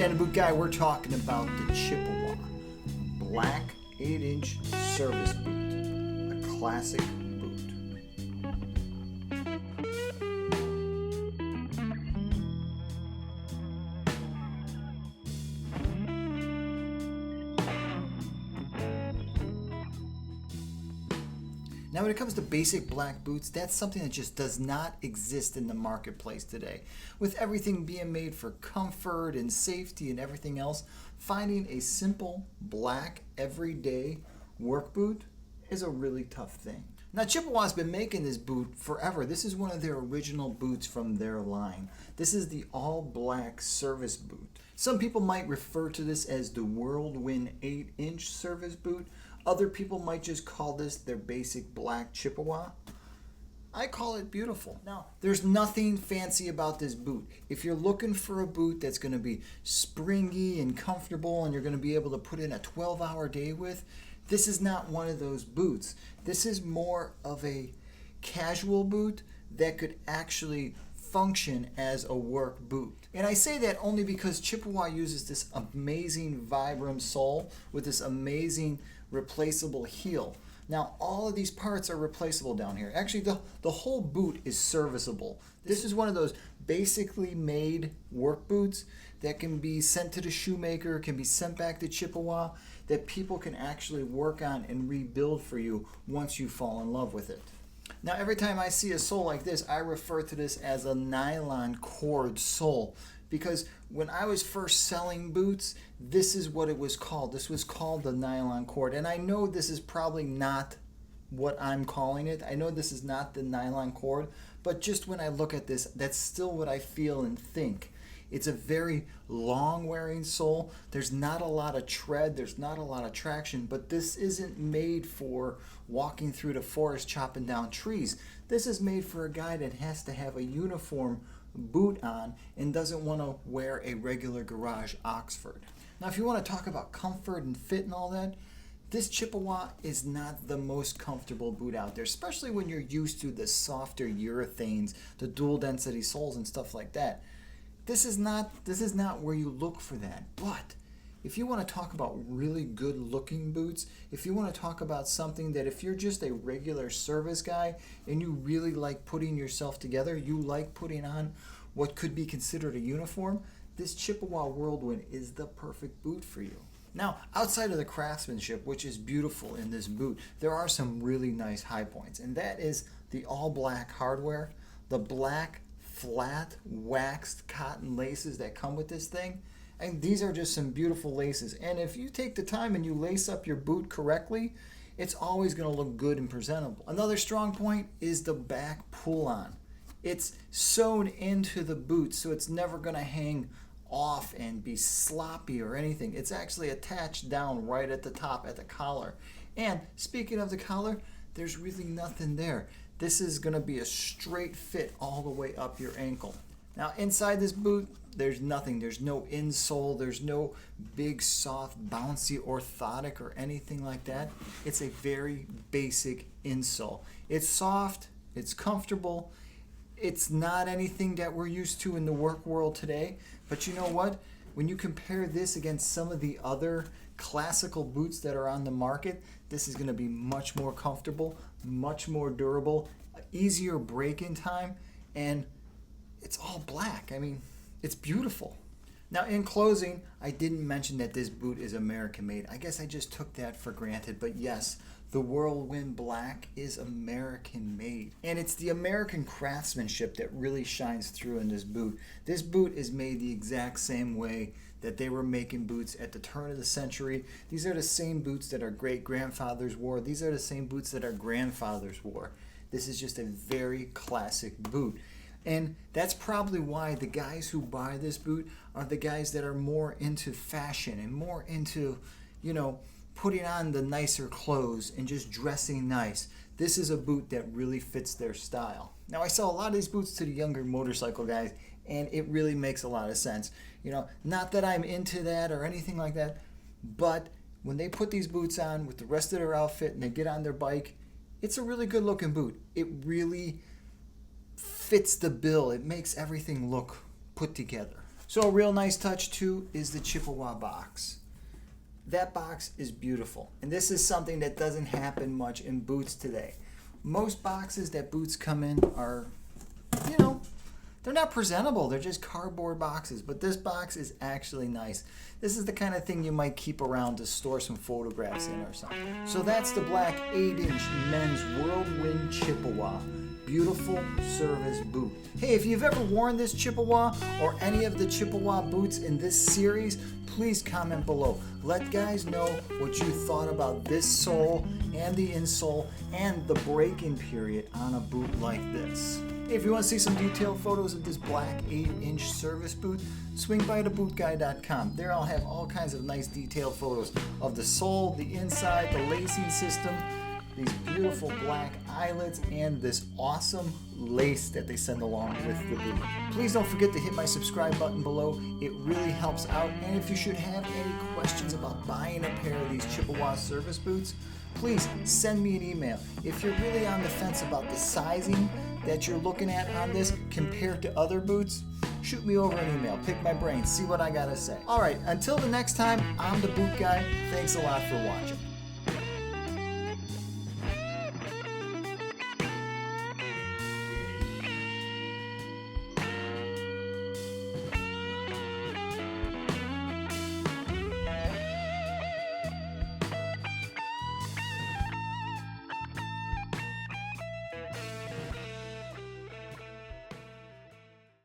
Today on The Boot Guy, we're talking about the Chippewa Black 8-inch service boot, a classic boot. Now, when it comes to basic black boots, that's something that just does not exist in the marketplace today. With everything being made for comfort and safety and everything else, finding a simple black everyday work boot is a really tough thing. Now, Chippewa's been making this boot forever. This is one of their original boots from their line. This is the all-black service boot. Some people might refer to this as the Whirlwind 8-inch service boot. Other people might just call this their basic black Chippewa. I call it beautiful. Now, there's nothing fancy about this boot. If you're looking for a boot that's going to be springy and comfortable and you're going to be able to put in a 12-hour day with, this is not one of those boots. This is more of a casual boot that could actually function as a work boot. And I say that only because Chippewa uses this amazing Vibram sole with this amazing replaceable heel. Now, all of these parts are replaceable down here. Actually, the whole boot is serviceable. This is one of those basically made work boots that can be sent to the shoemaker, can be sent back to Chippewa, that people can actually work on and rebuild for you once you fall in love with it. Now, every time I see a sole like this, I refer to this as a nylon cord sole, because when I was first selling boots, this is what it was called. This was called the nylon cord. And I know this is probably not what I'm calling it. I know this is not the nylon cord, but just when I look at this, that's still what I feel and think. It's a very long wearing sole. There's not a lot of tread, there's not a lot of traction, but this isn't made for walking through the forest chopping down trees. This is made for a guy that has to have a uniform boot on and doesn't want to wear a regular garage Oxford. Now, if you want to talk about comfort and fit and all that, this Chippewa is not the most comfortable boot out there, especially when you're used to the softer urethanes, the dual density soles and stuff like that. This is not where you look for that. But if you want to talk about really good looking boots, if you want to talk about something that if you're just a regular service guy and you really like putting yourself together, you like putting on what could be considered a uniform, this Chippewa Whirlwind is the perfect boot for you. Now, outside of the craftsmanship, which is beautiful in this boot, there are some really nice high points, and that is the all black hardware, the black flat waxed cotton laces that come with this thing. And these are just some beautiful laces. And if you take the time and you lace up your boot correctly, it's always going to look good and presentable. Another strong point is the back pull-on. It's sewn into the boot, so it's never going to hang off and be sloppy or anything. It's actually attached down right at the top at the collar. And speaking of the collar, there's really nothing there. This is going to be a straight fit all the way up your ankle. Now, inside this boot, there's nothing. There's no insole. There's no big, soft, bouncy orthotic or anything like that. It's a very basic insole. It's soft. It's comfortable. It's not anything that we're used to in the work world today. But you know what? When you compare this against some of the other classical boots that are on the market, this is going to be much more comfortable, much more durable, easier break-in time, and it's all black. I mean, it's beautiful. Now, in closing, I didn't mention that this boot is American made. I guess I just took that for granted, but yes, the Whirlwind Black is American made. And it's the American craftsmanship that really shines through in this boot. This boot is made the exact same way that they were making boots at the turn of the century. These are the same boots that our great-grandfathers wore. These are the same boots that our grandfathers wore. This is just a very classic boot. And that's probably why the guys who buy this boot are the guys that are more into fashion and more into, putting on the nicer clothes and just dressing nice. This is a boot that really fits their style. Now, I sell a lot of these boots to the younger motorcycle guys, and it really makes a lot of sense. Not that I'm into that or anything like that, but when they put these boots on with the rest of their outfit and they get on their bike, it's a really good looking boot. It really fits the bill. It makes everything look put together. So a real nice touch too is the Chippewa box. That box is beautiful, and this is something that doesn't happen much in boots today. Most boxes that boots come in are, they're not presentable. They're just cardboard boxes, but this box is actually nice. This is the kind of thing you might keep around to store some photographs in or something. So that's the black 8-inch men's Whirlwind Chippewa. Beautiful service boot. Hey, if you've ever worn this Chippewa or any of the Chippewa boots in this series, please comment below. Let guys know what you thought about this sole and the insole and the break-in period on a boot like this. Hey, if you want to see some detailed photos of this black 8-inch service boot, swing by TheBootGuy.com. There I'll have all kinds of nice detailed photos of the sole, the inside, the lacing system, these beautiful black eyelets, and this awesome lace that they send along with the boot. Please don't forget to hit my subscribe button below. It really helps out. And if you should have any questions about buying a pair of these Chippewa service boots, please send me an email. If you're really on the fence about the sizing that you're looking at on this compared to other boots, shoot me over an email. Pick my brain. See what I gotta say. All right, until the next time, I'm the Boot Guy. Thanks a lot for watching.